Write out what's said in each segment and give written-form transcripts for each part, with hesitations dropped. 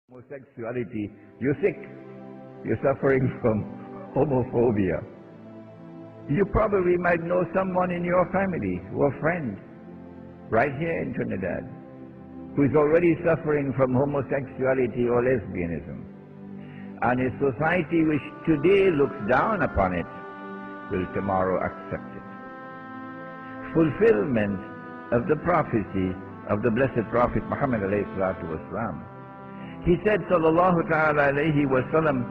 Homosexuality, you're sick, you're suffering from homophobia. You probably might know someone in your family or friend right here in Trinidad who is already suffering from homosexuality or lesbianism. And a society which today looks down upon it will tomorrow accept it. Fulfillment of the prophecy of the blessed Prophet Muhammad alayhi salatu wasalam. He said, sallallahu ta'ala alayhi wa sallam,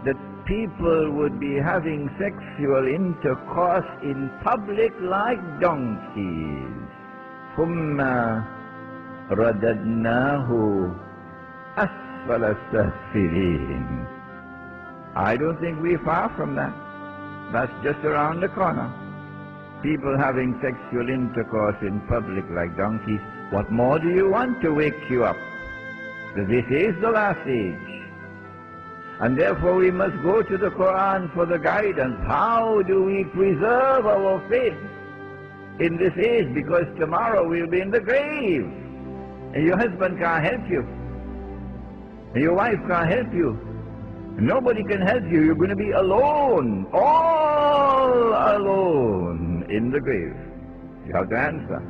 that people would be having sexual intercourse in public like donkeys. ثُمَّ رَدَدْنَاهُ أَسْفَلَ السَّافِلِينَ. I don't think we're far from that. That's just around the corner. People having sexual intercourse in public like donkeys. What more do you want to wake you up? This is the last age. And therefore we must go to the Quran for the guidance. How do we preserve our faith in this age? Because tomorrow we'll be in the grave. And your husband can't help you. And your wife can't help you. Nobody can help you. You're going to be alone. All alone in the grave. You have to answer.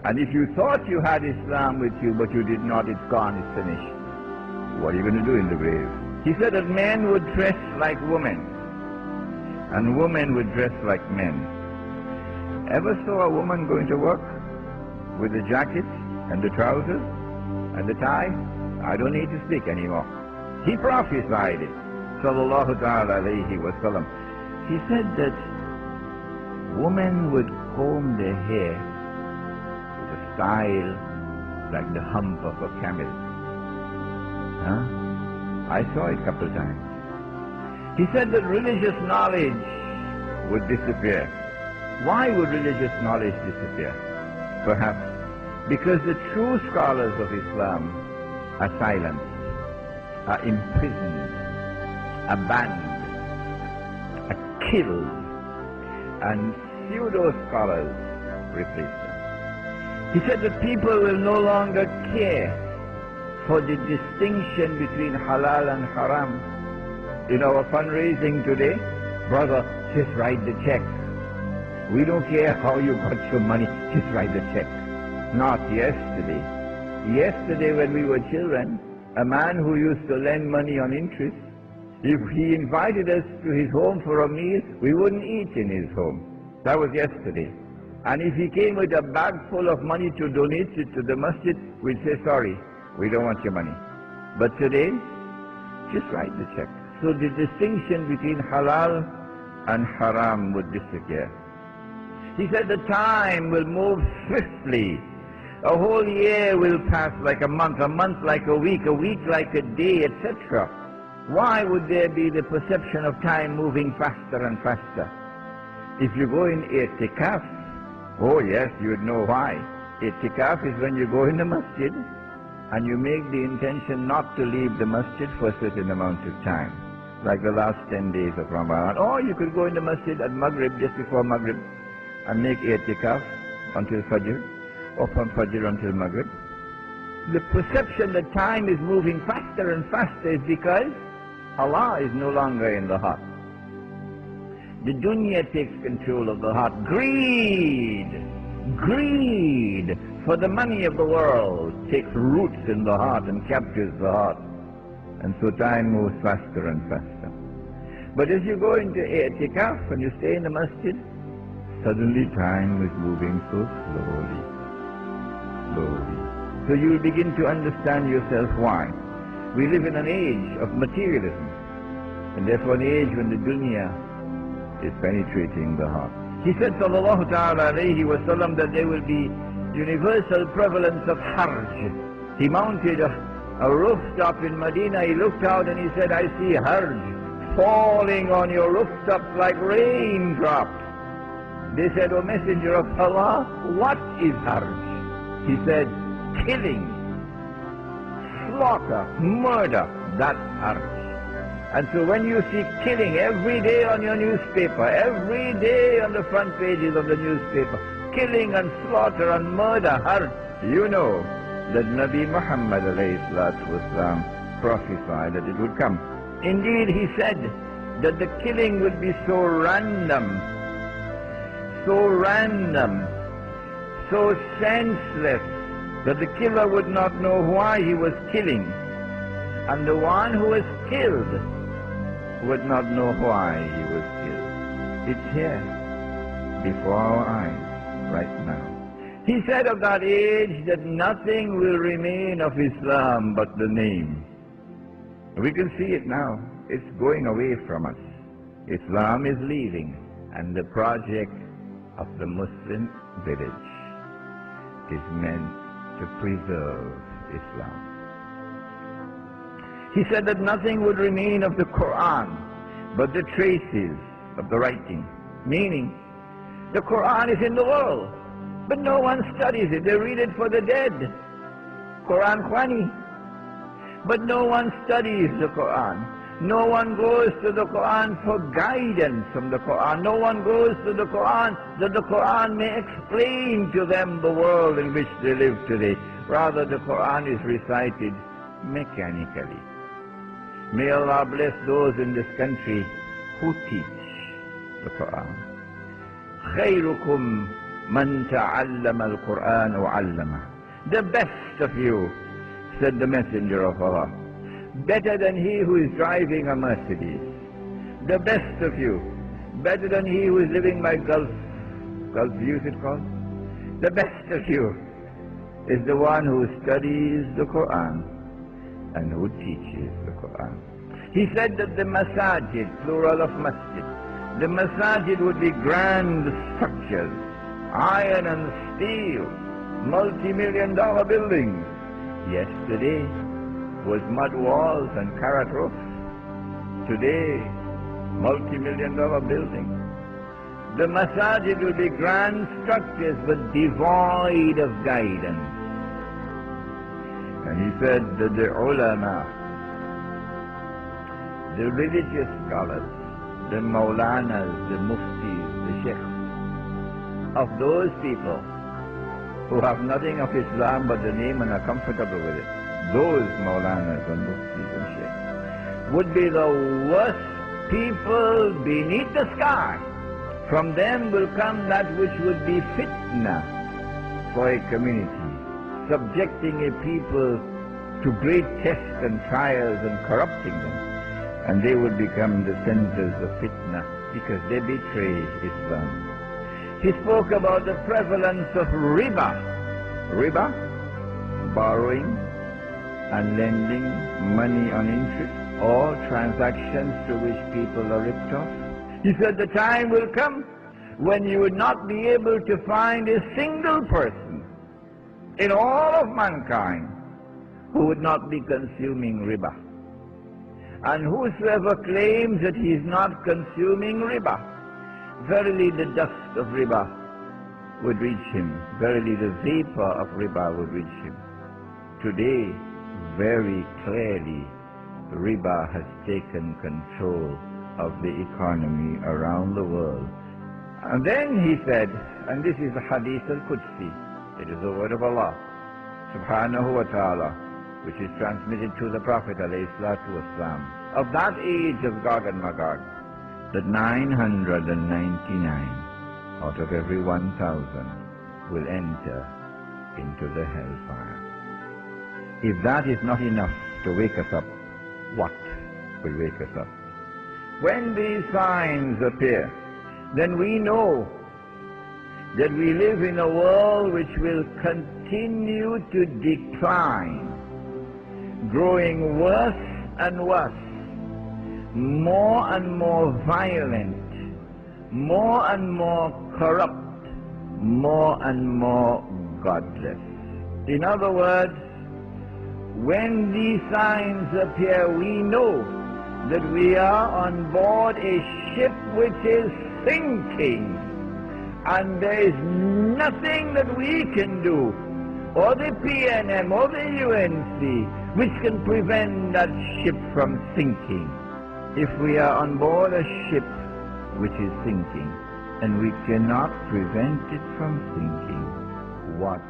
And if you thought you had Islam with you, but you did not, it's gone, it's finished. What are you going to do in the grave? He said that men would dress like women, and women would dress like men. Ever saw a woman going to work with the jacket and the trousers and the tie? I don't need to speak anymore. He prophesied it, sallallahu ta'ala alayhi wa sallam. He said that women would comb their hair style like the hump of a camel. I saw it a couple of times. He said that religious knowledge would disappear. Why would religious knowledge disappear? Perhaps because the true scholars of Islam are silenced, are imprisoned, are banned, are killed, and pseudo-scholars replace them. He said that people will no longer care for the distinction between halal and haram. In our fundraising today, brother, just write the check. We don't care how you got your money, just write the check. Not yesterday. Yesterday when we were children, a man who used to lend money on interest, if he invited us to his home for a meal, we wouldn't eat in his home. That was yesterday. And if he came with a bag full of money to donate it to the masjid, we'd say, sorry, we don't want your money. But today, just write the check. So the distinction between halal and haram would disappear. He said the time will move swiftly. A whole year will pass like a month like a week like a day, etc. Why would there be the perception of time moving faster and faster? If you go in i'tikaf, oh yes, you would know why. I'tikaf is when you go in the masjid and you make the intention not to leave the masjid for a certain amount of time, like the last 10 days of Ramadan. Or you could go in the masjid at Maghrib, just before Maghrib, and make i'tikaf until Fajr, or from Fajr until Maghrib. The perception that time is moving faster and faster is because Allah is no longer in the heart. The dunya takes control of the heart. Greed for the money of the world takes roots in the heart and captures the heart. And so time moves faster and faster. But as you go into i'tikaf and you stay in the masjid, suddenly time is moving so slowly. So you will begin to understand yourself why. We live in an age of materialism, and therefore an age when the dunya is penetrating the heart. He said, sallallahu ta'ala alayhi wa sallam, that there will be universal prevalence of harj. He mounted a rooftop in Medina. He looked out and he said, I see harj falling on your rooftops like raindrops. They said, O Messenger of Allah, what is harj? He said, killing, slaughter, murder, that's harj. And so when you see killing every day on your newspaper, every day on the front pages of the newspaper, killing and slaughter and murder, you know that Nabi Muhammad ﷺ prophesied that it would come. Indeed, he said that the killing would be so random, so senseless, that the killer would not know why he was killing, and the one who was killed would not know why he was killed. It's here, before our eyes, right now. He said of that age that nothing will remain of Islam but the name. We can see it now. It's going away from us. Islam is leaving, and the project of the Muslim village is meant to preserve Islam. He said that nothing would remain of the Quran but the traces of the writing. Meaning, the Quran is in the world, but no one studies it. They read it for the dead. Quran Khwani. But no one studies the Quran. No one goes to the Quran for guidance from the Quran. No one goes to the Quran that the Quran may explain to them the world in which they live today. Rather, the Quran is recited mechanically. May Allah bless those in this country who teach the Quran. خيركم من تعلم القرآن وعلمه. The best of you, said the Messenger of Allah, better than he who is driving a Mercedes. The best of you, better than he who is living by Gulf view, is it called? The best of you is the one who studies the Quran and who teaches the Quran. He said that the masajid, plural of masjid, the masajid would be grand structures, iron and steel, multi-million-dollar buildings. Yesterday was mud walls and carrot roofs. Today, multi-million-dollar buildings. The masajid will be grand structures but devoid of guidance. And he said that the ulama, the religious scholars, the maulanas, the muftis, the sheikhs, of those people who have nothing of Islam but the name and are comfortable with it, those maulanas and muftis and sheikhs would be the worst people beneath the sky. From them will come that which would be fitna for a community, subjecting a people to great tests and trials and corrupting them. And they would become the centers of fitna because they betray Islam. He spoke about the prevalence of riba. Riba, borrowing and lending money on interest, or transactions through which people are ripped off. He said the time will come when you would not be able to find a single person in all of mankind who would not be consuming riba. And whosoever claims that he is not consuming riba, verily the dust of riba would reach him. Verily the vapor of riba would reach him. Today, very clearly, riba has taken control of the economy around the world. And then he said, and this is the Hadith al-Qudsi, it is the word of Allah, subhanahu wa ta'ala, which is transmitted to the Prophet ﷺ, of that age of Gog and Magog, that 999 out of every 1,000 will enter into the hellfire. If that is not enough to wake us up, what will wake us up? When these signs appear, then we know that we live in a world which will continue to decline, growing worse and worse, more and more violent, more and more corrupt, more and more godless. In other words, when these signs appear, we know that we are on board a ship which is sinking, and there is nothing that we can do, or the PNM or the UNC, which can prevent that ship from sinking. If we are on board a ship which is sinking, and we cannot prevent it from sinking, what